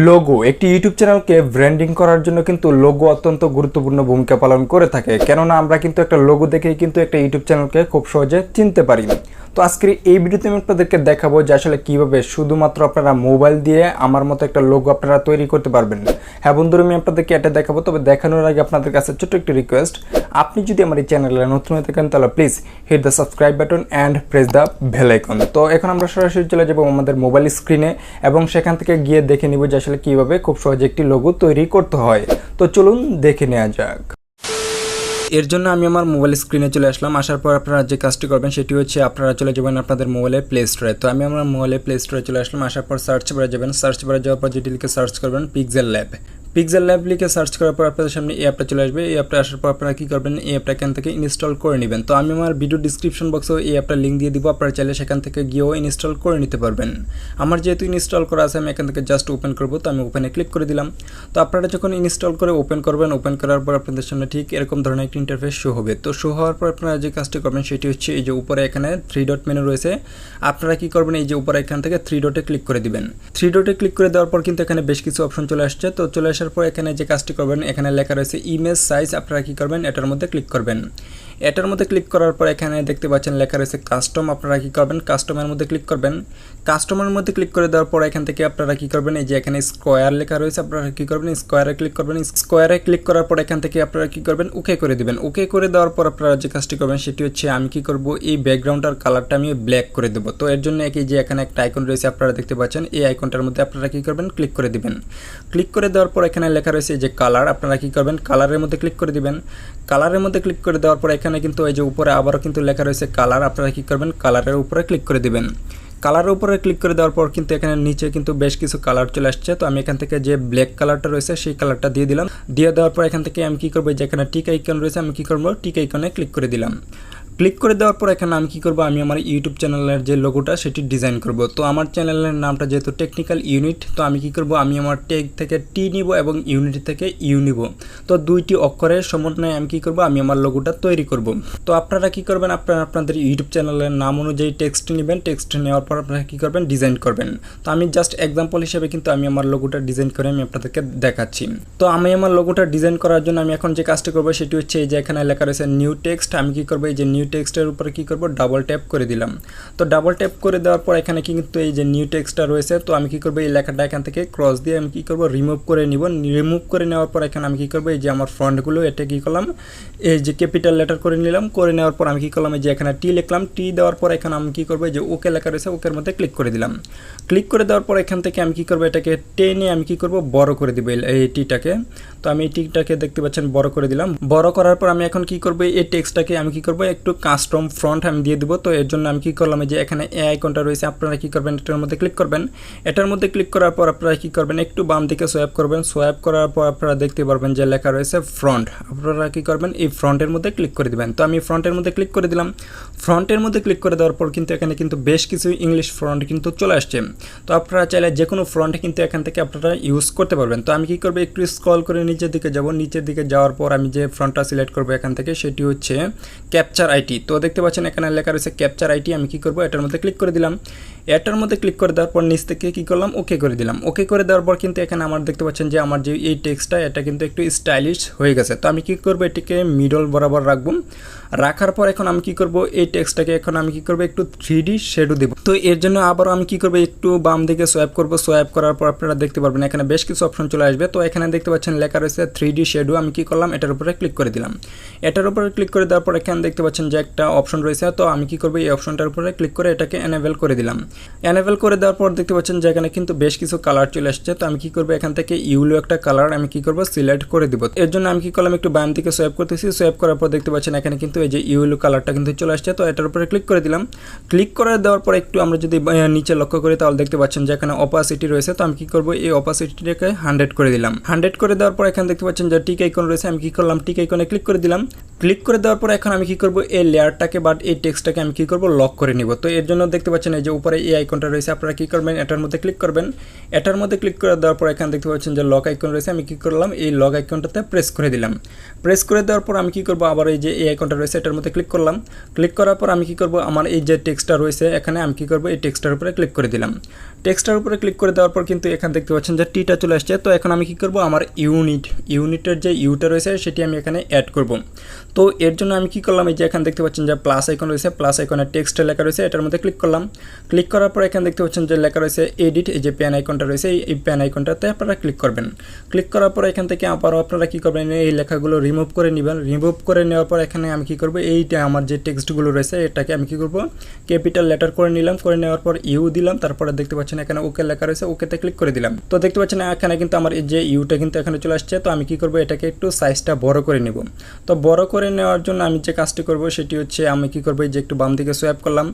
Logo একটি YouTube চ্যানেলকে branding করার জন্য কিন্তু লোগো অত্যন্ত গুরুত্বপূর্ণ ভূমিকা পালন করে থাকে। কেননা আমরা কিন্তু একটা লোগো দেখেই কিন্তু একটা ইউটিউব চ্যানেলকে খুব সহজে চিনতে পারি। তো আজকের এই ভিডিওতে আমি আপনাদেরকে দেখাবো যে আসলে কিভাবে শুধুমাত্র আপনারা মোবাইল দিয়ে আমার মতো একটা লোগো আপনারা তৈরি করতে পারবেন। হ্যাঁ বন্ধুরা, আমি আপনাদেরকে এটা দেখাবো, তবে দেখানোর আগে আপনাদের কাছে ছোট্ট একটি রিকোয়েস্ট, আপনি যদি আমার এই চ্যানেলে নতুন হয়ে থাকেন তাহলে please hit the subscribe button and press the bell icon. তো এখন আমরা সরাসরি চলে যাবো আমাদের মোবাইল স্ক্রিনে এবং সেখান থেকে গিয়ে দেখে নিব যে আসলে কিভাবে খুব সহজে একটি লোগো তৈরি করতে হয়। তো চলুন দেখে নেওয়া যাক। এর জন্য আমি আমার মোবাইল স্ক্রিনে চলে আসলাম। আসার পর আপনারা যে কাজটি করবেন সেটি হচ্ছে আপনারা চলে যাবেন আপনাদের মোবাইলের প্লে স্টোরে। তো আমি আমার মোবাইলের প্লে স্টোরে চলে আসলাম। আসার পর সার্চ বারে যাবেন। সার্চ বারে যাওয়ার পর যেটি লিখে সার্চ করবেন পিক্সেল ল্যাব। পিক্সেল ল্যাব লিখে সার্চ করার পর আপনাদের সামনে এই অ্যাপটা চলে আসবে। এই অ্যাপটা আসার পর আপনারা কী করবেন, এই অ্যাপটা এখান থেকে ইনস্টল করে নেবেন। তো আমি আমার ভিডিও ডিসক্রিপশন বক্সেও এই অ্যাপটা লিঙ্ক দিয়ে দিব, আপনারা চাইলে সেখান থেকে গিয়েও ইনস্টল করে নিতে পারবেন। আমার যেহেতু ইনস্টল করা আছে আমি এখান থেকে জাস্ট ওপেন করব। তো আমি ওপেনে ক্লিক করে দিলাম। তো আপনারা যখন ইনস্টল করে ওপেন করবেন, ওপেন করার পর আপনাদের সামনে ঠিক এরকম ধরনের একটি ইন্টারফেস শো হবে। তো শো হওয়ার পর আপনারা যে কাজটি করবেন সেটি হচ্ছে এই যে উপরে এখানে 3 ডট মেনু রয়েছে, আপনারা কি করবেন এই যে উপরে এখান থেকে 3 ডটে ক্লিক করে দিবেন। 3 ডটে ক্লিক করে দেওয়ার পর কিন্তু এখানে বেশ কিছু অপশন চলে আসছে। তো চলে আসার পর এখানে যে কাজটি করবেন, এখানে লেখা রয়েছে ইমেজ সাইজ, আপনারা কি করবেন এটার মধ্যে ক্লিক করবেন। এটার মধ্যে ক্লিক করার পর এখানে দেখতে পাচ্ছেন লেখা রয়েছে কাস্টম, আপনারা কি করবেন কাস্টমের মধ্যে ক্লিক করবেন। কাস্টমের মধ্যে ক্লিক করে দেওয়ার পর এখান থেকে আপনারা কি করবেন, এই যে এখানে স্কোয়ার লেখা রয়েছে, আপনারা কি করবেন স্কোয়ারে ক্লিক করবেন। স্কোয়ারে ক্লিক করার পর এখান থেকে আপনারা কি করবেন ওকে করে দিবেন। ওকে করে দেওয়ার পর আপনারা যে কাজটি করবেন সেটি হচ্ছে আমি কি করব, এই ব্যাকগ্রাউন্ডটার কালারটা আমি ব্ল্যাক করে দেবো। তো এর জন্য এই যে এখানে একটা আইকন রয়েছে আপনারা দেখতে পাচ্ছেন, এই আইকনটার মধ্যে আপনারা কি করবেন ক্লিক করে দিবেন। ক্লিক করে দেওয়ার পর এখানে লেখা রয়েছে যে কালার, আপনারা কি করবেন কালারের মধ্যে ক্লিক করে দিবেন। কালারের মধ্যে ক্লিক করে দেওয়ার পর এখানে কিন্তু এই যে উপরে আবারও কিন্তু লেখা রয়েছে কালার, আপনারা কি করবেন কালারের উপরে ক্লিক করে দিবেন। কালারের উপরে ক্লিক করে দেওয়ার পর কিন্তু এখানে নিচে কিন্তু বেশ কিছু কালার চলে আসছে। তো আমি এখান থেকে যে ব্ল্যাক কালারটা রয়েছে সেই কালারটা দিয়ে দিলাম। দিয়ে দেওয়ার পর এখান থেকে আমি কি করবো, যে এখানে টিক আইকন রয়েছে আমি কি করবো টিক আইকনে ক্লিক করে দিলাম। ক্লিক করে দেওয়ার পর এখানে আমি কি করব, আমি আমার ইউটিউব চ্যানেলের যে লোগোটা সেটি ডিজাইন করব। তো আমার চ্যানেলের নামটা যেহেতু টেকনিক্যাল ইউনিট, তো আমি কি করব, আমি আমার টেক থেকে টি নিব এবং ইউনিট থেকে ইউ নিব। তো দুইটি অক্ষরের সমন্বয়ে আমি কি করব, আমি আমার লোগোটা তৈরি করব। তো আপনারা কি করবেন, আপনারা আপনাদের ইউটিউব চ্যানেলের নাম অনুযায়ী টেক্সট নেবেন। টেক্সট নেওয়ার পর আপনারা কি করবেন ডিজাইন করবেন। তো আমি জাস্ট এক্সাম্পল হিসেবে কিন্তু আমি আমার লোগোটা ডিজাইন করে আমি আপনাদেরকে দেখাচ্ছি। তো আমি আমার লোগোটা ডিজাইন করার জন্য আমি এখন যে কাজটি করব সেটি হচ্ছে এই যে এখানে লেখা রয়েছে নিউ টেক্সট, আমি কি করব এই যে নিউ টেক্সটের উপরে কি করব ডাবল ট্যাপ করে দিলাম। তো ডাবল ট্যাপ করে দেওয়ার পর এখানে কিন্তু এই যে নিউ টেক্সটটা রয়েছে, তো আমি কি করব এই লেখাটা এখান থেকে ক্রস দিয়ে আমি কি করব রিমুভ করে নিব। রিমুভ করে নেওয়ার পর এখানে আমি কি করব এই যে আমার ফন্টগুলো এটা কি করলাম এই যে ক্যাপিটাল লেটার করে নিলাম। করে নেওয়ার পর আমি কি করলাম এই যে এখানে টি লিখলাম। টি দেওয়ার পর এখানে আমি কি করব এই যে ওকে লেখা রয়েছে, ওকের মধ্যে ক্লিক করে দিলাম। ক্লিক করে দেওয়ার পর এখান থেকে আমি কি করব এটাকে টেনে আমি কি করব বড় করে দিব এই টিটাকে। তো আমি এই টিটাকে দেখতে পাচ্ছেন বড় করে দিলাম। বড় করার পর আমি এখন কি করব এই টেক্সটটাকে আমি কি করব একটু কাস্টম ফ্রন্ট আমি দিয়ে দেবো। তো এর জন্য আমি কি করলাম এই যে এখানে এ আইকনটা রয়েছে, আপনারা কি করবেন এটার মধ্যে ক্লিক করবেন। এটার মধ্যে ক্লিক করার পর আপনারা কি করবেন একটু বাম দিকে সোয়াইপ করবেন। সোয়াইপ করার পর আপনারা দেখতে পারবেন যে লেখা রয়েছে ফ্রন্ট, আপনারা কি করবেন এই ফ্রন্টের মধ্যে ক্লিক করে দিবেন। তো আমি ফ্রন্টের মধ্যে ক্লিক করে দিলাম। ফ্রন্টের মধ্যে ক্লিক করে দেওয়ার পর কিন্তু এখানে কিন্তু বেশ কিছু ইংলিশ ফ্রন্ট কিন্তু চলে আসছে। তো আপনারা চাইলে যে কোনো ফ্রন্ট কিন্তু এখান থেকে আপনারা ইউজ করতে পারবেন। তো আমি কি করবো একটু স্ক্রল করে নিচের দিকে যাব। নিচের দিকে যাওয়ার পর আমি যে ফ্রন্টটা সিলেক্ট করবো এখান থেকে সেটি হচ্ছে ক্যাপচার আইটি। তো দেখতে পাচ্ছেন এখানে লেখা রয়েছে ক্যাপচার আইটি, আমি কি করব এটার মধ্যে ক্লিক করে দিলাম। এটার মধ্যে ক্লিক করে দেওয়ার পর নিচ থেকে কি করলাম ওকে করে দিলাম। ওকে করে দেওয়ার পর কিন্তু এখানে আমার দেখতে পাচ্ছেন যে আমার যে এই টেক্সটটা এটা কিন্তু একটু স্টাইলিশ হয়ে গেছে। তো আমি কি করব এটিকে মিডল বরাবর রাখবো। রাখার পর এখন আমি কি করব এই টেক্সটটাকে এখন আমি কি করব একটু 3D শেডো দেব। তো এর জন্য আবার আমি কি করব একটু বাম দিকে সোয়াইপ করব। সোয়াইপ করার পর আপনারা দেখতে পারবেন এখানে বেশ কিছু অপশন চলে আসবে। তো এখানে দেখতে পাচ্ছেন লেখা রয়েছে 3D শেডো, আমি কি করলাম এটার উপরে ক্লিক করে দিলাম। এটার উপরে ক্লিক করে দেওয়ার পর এখানে দেখতে পাচ্ছেন যে একটা অপশন রয়েছে। তো আমি কি করব এই অপশনটার উপরে ক্লিক করে এটাকে এনেবল করে দিলাম। এনেবল করে দেওয়ার পর দেখতে পাচ্ছেন যে এখানে কিন্তু বেশ কিছু কালার চলে আসছে। তো আমি কি করব এখান থেকে ইউলো একটা কালার আমি কি করব সিলেক্ট করে দিব। এর জন্য আমি কি করলাম একটু বাম দিকে সোয়াইপ করতেছি। সোয়াইপ করার পর দেখতে পাচ্ছেন এখানে কিন্তু এই যে ইউলো কালারটা কিন্তু চলে আসছে। তো এটার উপরে ক্লিক করে দিলাম। ক্লিক করে দেওয়ার পর একটু আমরা যদি নিচে লক্ষ্য করি তাহলে দেখতে পাচ্ছেন যে এখানে অপাসিটি রয়েছে। তো আমি কি করব এই অপাসিটিটাকে 100 করে দিলাম। 100 করে দেওয়ার পর এখানে দেখতে পাচ্ছেন যে টিক আইকন রয়েছে, আমি কি করলাম টিক আইকনে ক্লিক করে দিলাম। ক্লিক করে দেওয়ার পর এখন আমি কি করব এই লেয়ারটাকে বাট এই টেক্সটটাকে আমি কি করব লক করে নিব। তো এর জন্য দেখতে পাচ্ছেন এই যে উপরে এই আইকনটা রয়েছে, আপনারা কি করবেন এটার মধ্যে ক্লিক করবেন। এটার মধ্যে ক্লিক করে দেওয়ার পর এখানে দেখতে পাচ্ছেন যে লক আইকন রয়েছে, আমি কি করলাম এই লক আইকনটাতে প্রেস করে দিলাম। প্রেস করে দেওয়ার পর আমি কি করব আবার এই যে এই আইকনটা রয়েছে এটার মধ্যে ক্লিক করলাম। ক্লিক করার পর আমি কি করব আমার এই যে টেক্সটটা রয়েছে এখানে আমি কি করব এই টেক্সটটার উপরে ক্লিক করে দিলাম। টেক্সটের উপরে ক্লিক করে দেওয়ার পর কিন্তু এখানে দেখতে পাচ্ছেন যে টিটা চলে আসছে। তো এখন আমি কি করব, আমার ইউনিটের যে ইউটা রয়েছে সেটি আমি এখানে অ্যাড করব। তো এর জন্য আমি কি করলাম, এই যে এখানে দেখতে পাচ্ছেন যে প্লাস আইকন রয়েছে, প্লাস আইকনের টেক্সটে লেখা রয়েছে, এটার মধ্যে ক্লিক করলাম। ক্লিক করার পর এখানে দেখতে পাচ্ছেন যে লেখা রয়েছে এডিট, এই যে প্যান আইকনটা রয়েছে, এই প্যান আইকনটাতে আপনারা ক্লিক করবেন। ক্লিক করার পর এখান থেকে আবারও আপনারা কি করবেন, এই লেখাগুলো রিমুভ করে নেবেন। রিমুভ করে নেওয়ার পর এখানে আমি কি করব, এইটা আমার যে টেক্সটগুলো রয়েছে এটাকে আমি কি করব, ক্যাপিটাল লেটার করে নিলাম। করে নেওয়ার পর ইউ দিলাম, তারপরে দেখতে পাচ্ছেন এখানে ওকে লেখা রয়েছে, ওকেতে ক্লিক করে দিলাম। তো দেখতে পাচ্ছেন এখানে কিন্তু আমার এই যে ইউটা কিন্তু এখানে চলে আসছে। তো আমি কি করব, এটাকে একটু সাইজটা বড় করে নিব। তো বড় করে নেওয়ার জন্য আমি যে কাজটি করব সেটি হচ্ছে, আমি কি করব, এই যে একটু বাম দিকে সোয়াইপ করলাম।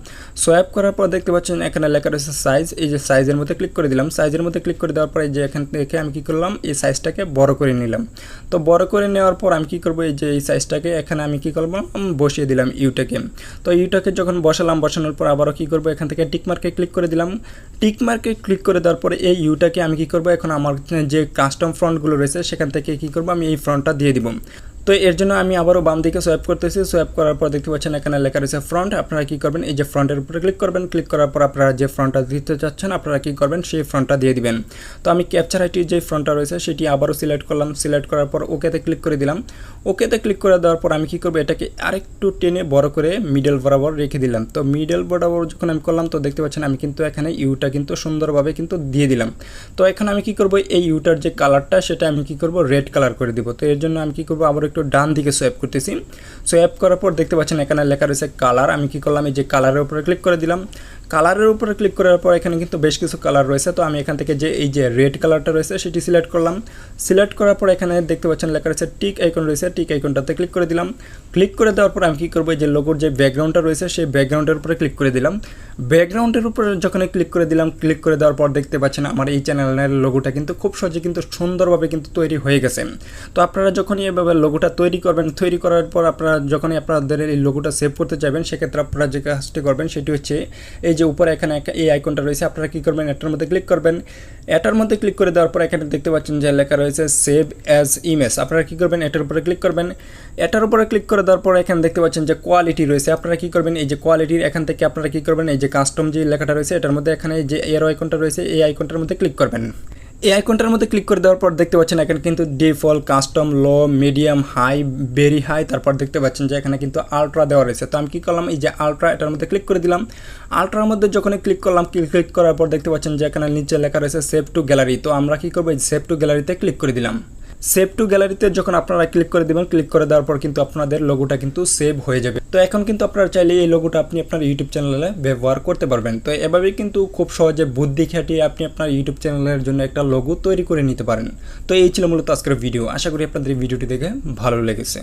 সোয়াইপ করার পর দেখতে পাচ্ছেন এখানে লেখা রয়েছে সাইজ, এই যে সাইজের মধ্যে ক্লিক করে দিলাম। সাইজের মধ্যে ক্লিক করে দেওয়ার পর এই যে এখান থেকে আমি কি করলাম, এই সাইজটাকে বড় করে নিলাম। তো বড় করে নেওয়ার পর আমি কি করব, এই যে এই সাইজটাকে এখানে আমি কি করব, বসিয়ে দিলাম ইউটাকে। তো ইউটাকে যখন বসালাম, বসানোর পর আবারও কি করব, এখান থেকে টিকমার্কে ক্লিক করে দিলাম। টিকমার্কে ক্লিক করে দেওয়ার পরে এই ইউটাকে আমি কি করব, এখন আমার যে কাস্টম ফ্রন্টগুলো রয়েছে সেখান থেকে কি করব, আমি এই ফ্রন্টটা দিয়ে দিব। তো এর জন্য আমি আবারও বাম দিকে সোয়াইপ করতেছি। সোয়াইপ করার পর দেখতে পাচ্ছেন এখানে লেখা রয়েছে ফ্রন্ট। আপনারা কি করবেন, এই যে ফ্রন্টের উপরে ক্লিক করবেন। ক্লিক করার পর আপনারা যে ফ্রন্টটা দিতে চাচ্ছেন আপনারা কি করবেন, সেই ফ্রন্টটা দিয়ে দিবেন। তো আমি ক্যাপচার আইটির যে ফ্রন্টটা রয়েছে সেটি আবারও সিলেক্ট করলাম। সিলেক্ট করার পর ওকেতে ক্লিক করে দিলাম। ওকেতে ক্লিক করে দেওয়ার পর আমি কি করব, এটাকে আরেকটু টেনে বড় করে মিডল বরাবর রেখে দিলাম। তো মিডল বরাবর যখন আমি করলাম, তো দেখতে পাচ্ছেন আমি কিন্তু এখানে ইউটা কিন্তু সুন্দরভাবে কিন্তু দিয়ে দিলাম। তো এখন আমি কি করব, এই ইউটার যে কালারটা সেটা আমি কি করব, রেড কালার করে দিব। তো এর জন্য আমি কি করব, আবার একটু ডান দিকে সোয়াইপ করতেছি। সোয়াইপ করার পর দেখতে পাচ্ছেন এখানে লেখা রয়েছে কালার। আমি কি করলাম, এই যে কালারের উপরে ক্লিক করে দিলাম। কালারের উপরে ক্লিক করার পর এখানে কিন্তু বেশ কিছু কালার রয়েছে। তো আমি এখান থেকে যে এই যে রেড কালারটা রয়েছে সেটি সিলেক্ট করলাম। সিলেক্ট করার পর এখানে দেখতে পাচ্ছেন লেখা রয়েছে টিক আইকন রয়েছে, টিক আইকনটাতে ক্লিক করে দিলাম। ক্লিক করে দেওয়ার পর আমি কি করব, এই যে লোগোর যে ব্যাকগ্রাউন্ডটা রয়েছে সেই ব্যাকগ্রাউন্ডের উপরে ক্লিক করে দিলাম। ব্যাকগ্রাউন্ডের উপরে যখন ক্লিক করে দিলাম, ক্লিক করে দেওয়ার পর দেখতে পাচ্ছেন আমার এই চ্যানেলের লোগোটা কিন্তু খুব সহজে কিন্তু সুন্দরভাবে কিন্তু তৈরি হয়ে গেছে। তো আপনারা যখনই এভাবে লোগোটা তৈরি করবেন, তৈরি করার পর আপনারা যখনই আপনাদের এই লোগোটা সেভ করতে চাইবেন, সেক্ষেত্রে আপনারা যে কাজটি করবেন সেটি হচ্ছে, এই যে উপরে এখানে এই আইকনটা রয়েছে, আপনারা কি করবেন, এটার মধ্যে ক্লিক করবেন। এটার মধ্যে ক্লিক করে দেওয়ার পর এখানে দেখতে পাচ্ছেন যে লেখা রয়েছে সেভ অ্যাজ ইমেজ। আপনারা কি করবেন, এটার উপরে ক্লিক করবেন। এটার উপরে ক্লিক করে দেওয়ার পর এখানে দেখতে পাচ্ছেন যে কোয়ালিটি রয়েছে। আপনারা কি করবেন, এই যে কোয়ালিটির এখান থেকে আপনারা কি করবেন, এই যে কাস্টম যে লেখাটা রয়েছে এটার মধ্যে এখানে যে এরো আইকনটা রয়েছে এই আইকনটার মধ্যে ক্লিক করবেন। এই আইকনটার মধ্যে ক্লিক করে দেওয়ার পর দেখতে পাচ্ছেন এখানে কিন্তু ডিফল্ট, কাস্টম, লো, মিডিয়াম, হাই, ভেরি হাই, তারপর দেখতে পাচ্ছেন যে এখানে কিন্তু আলট্রা দেওয়া রয়েছে। তো আমি কী করলাম, এই যে আলট্রা এটার মধ্যে ক্লিক করে দিলাম। আলট্রার মধ্যে যখন ক্লিক করলাম, ক্লিক করার পর দেখতে পাচ্ছেন যে এখানে নিচে লেখা রয়েছে সেভ টু গ্যালারি। তো আমরা কী করবো, এই সেভ টু গ্যালারিতে ক্লিক করে দিলাম। সেভ টু গ্যালারিতে যখন আপনারা ক্লিক করে দেবেন, ক্লিক করে দেওয়ার পর কিন্তু আপনাদের লোগোটা কিন্তু সেভ হয়ে যাবে। তো এখন কিন্তু আপনারা চাইলে এই লোগোটা আপনি আপনার ইউটিউব চ্যানেলে ব্যবহার করতে পারবেন। তো এভাবেই কিন্তু খুব সহজে বুদ্ধি খাটিয়ে আপনি আপনার ইউটিউব চ্যানেলের জন্য একটা লোগো তৈরি করে নিতে পারেন। তো এই ছিল মূলত আজকের ভিডিও। আশা করি আপনাদের এই ভিডিওটি দেখে ভালো লেগেছে।